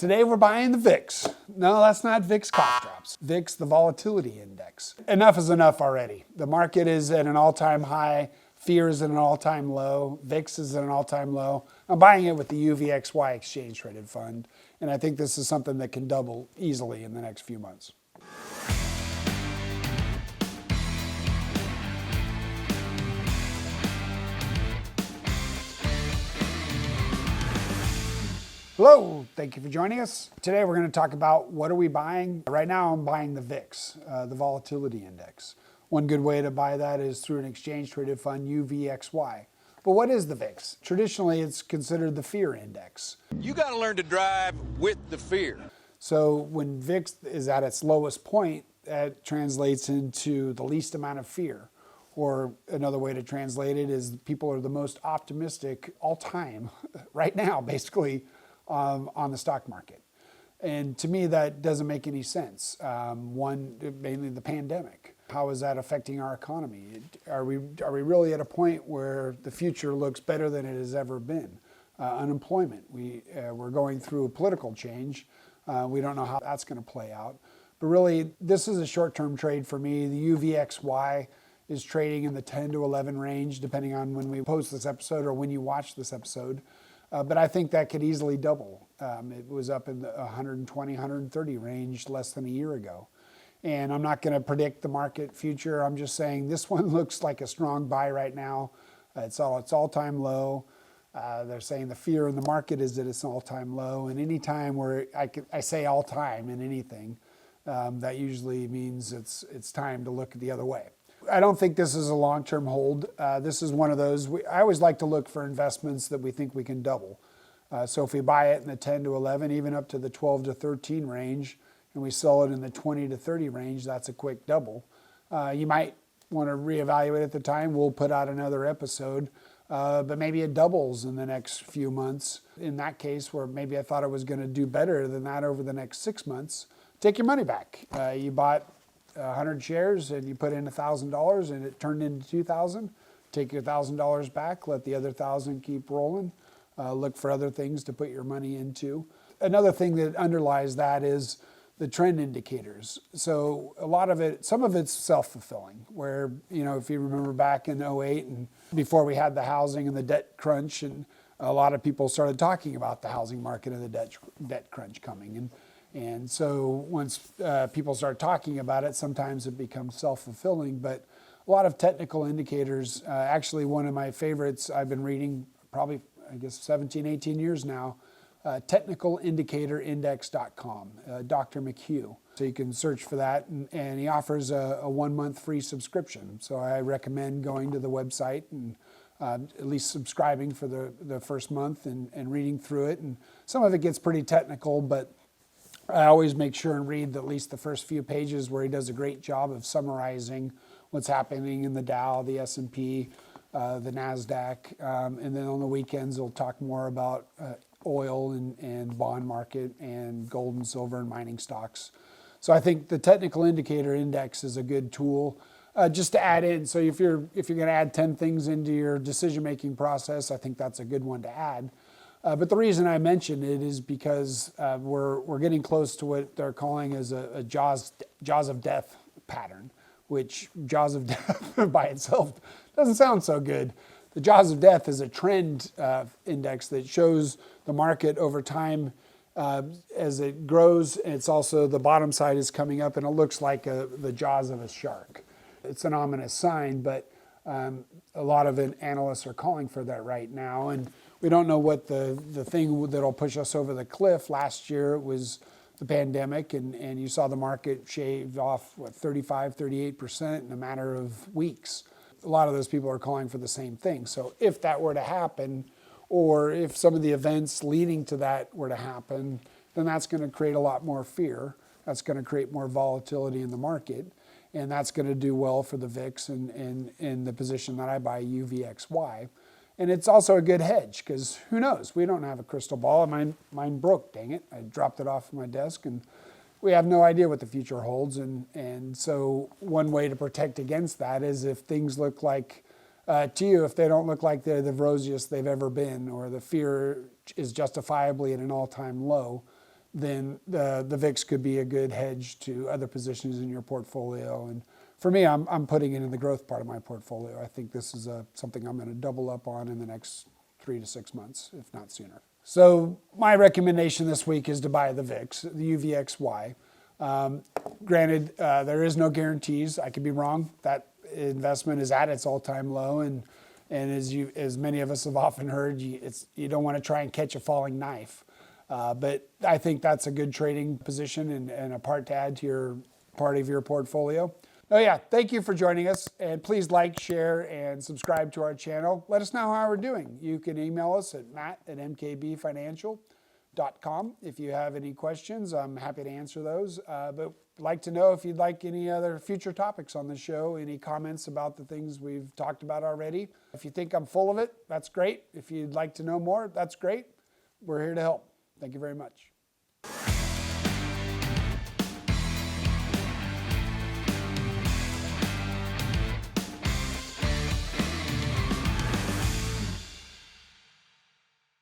Today we're buying the VIX. No, that's not VIX cough drops. VIX, the volatility index. Enough is enough already. The market is at an all-time high. Fear is at an all-time low. VIX is at an all-time low. I'm buying it with the UVXY exchange traded fund. And I think this is something that can double easily in the next few months. Hello, thank you for joining us. Today we're going to talk about what are we buying. Right now I'm buying the VIX, the volatility index. One good way to buy that is through an exchange traded fund, UVXY. But what is the VIX? Traditionally it's considered the fear index. You got to learn to drive with the fear. So when VIX is at its lowest point, that translates into the least amount of fear. Or another way to translate it is people are the most optimistic all time, right now basically, on the stock market. And to me, that doesn't make any sense. One, mainly the pandemic. How is that affecting our economy? Are we really at a point where the future looks better than it has ever been? Unemployment. We're going through a political change. We don't know how that's going to play out. But really, this is a short-term trade for me. The UVXY is trading in the 10 to 11 range, depending on when we post this episode or when you watch this episode. But I think that could easily double. It was up in the 120, 130 range less than a year ago. And I'm not going to predict the market future. I'm just saying this one looks like a strong buy right now. It's all-time low. They're saying the fear in the market is at its all-time low. And any time where I say all-time in anything, that usually means it's time to look the other way. I don't think this is a long-term hold. This is one of those, I always like to look for investments that we think we can double. So if we buy it in the 10 to 11, even up to the 12 to 13 range, and we sell it in the 20 to 30 range, that's a quick double. You might want to reevaluate at the time. We'll put out another episode, but maybe it doubles in the next few months. In that case, where maybe I thought it was going to do better than that over the next 6 months, take your money back. You bought 100 shares and you put in $1,000 and it turned into 2,000. Take your $1,000 back, let the other 1,000 keep rolling. Look for other things to put your money into. Another thing that underlies that is the trend indicators. So a lot of it, some of it's self-fulfilling, where, if you remember back in 2008 and before we had the housing and the debt crunch, and a lot of people started talking about the housing market and the debt crunch coming. And so once people start talking about it, sometimes it becomes self-fulfilling. But a lot of technical indicators, actually one of my favorites I've been reading probably, 17, 18 years now, technicalindicatorindex.com, Dr. McHugh. So you can search for that, and he offers a 1-month free subscription. So I recommend going to the website and at least subscribing for the first month and reading through it. And some of it gets pretty technical, but I always make sure and read at least the first few pages where he does a great job of summarizing what's happening in the Dow, the S&P, the NASDAQ. And then on the weekends, he'll talk more about oil and bond market and gold and silver and mining stocks. So I think the technical indicator index is a good tool just to add in. So if you're going to add 10 things into your decision-making process, I think that's a good one to add. But the reason I mention it is because we're getting close to what they're calling as a jaws of death pattern, which jaws of death by itself doesn't sound so good. The jaws of death is a trend index that shows the market over time as it grows. It's also the bottom side is coming up and it looks like the jaws of a shark. It's an ominous sign, but a lot of analysts are calling for that right now. And we don't know what the thing that'll push us over the cliff. Last year it was the pandemic, and you saw the market shave off, 35, 38% in a matter of weeks. A lot of those people are calling for the same thing. So if that were to happen, or if some of the events leading to that were to happen, then that's going to create a lot more fear. That's going to create more volatility in the market. And that's going to do well for the VIX and the position that I buy, UVXY. And it's also a good hedge because who knows? We don't have a crystal ball. Mine broke, dang it. I dropped it off my desk and we have no idea what the future holds. And so one way to protect against that is if things look like, to you, if they don't look like they're the rosiest they've ever been, or the fear is justifiably at an all-time low, then the VIX could be a good hedge to other positions in your portfolio. And for me, I'm putting it in the growth part of my portfolio. I think this is something I'm going to double up on in the next 3 to 6 months, if not sooner. So my recommendation this week is to buy the VIX, the UVXY. Granted, there is no guarantees. I could be wrong. That investment is at its all-time low, and as many of us have often heard, you don't want to try and catch a falling knife. But I think that's a good trading position and a part to add to your part of your portfolio. Oh yeah, thank you for joining us, and please like, share, and subscribe to our channel. Let us know how we're doing. You can email us at matt@mkbfinancial.com. If you have any questions, I'm happy to answer those. But I'd like to know if you'd like any other future topics on the show, any comments about the things we've talked about already. If you think I'm full of it, that's great. If you'd like to know more, that's great. We're here to help. Thank you very much.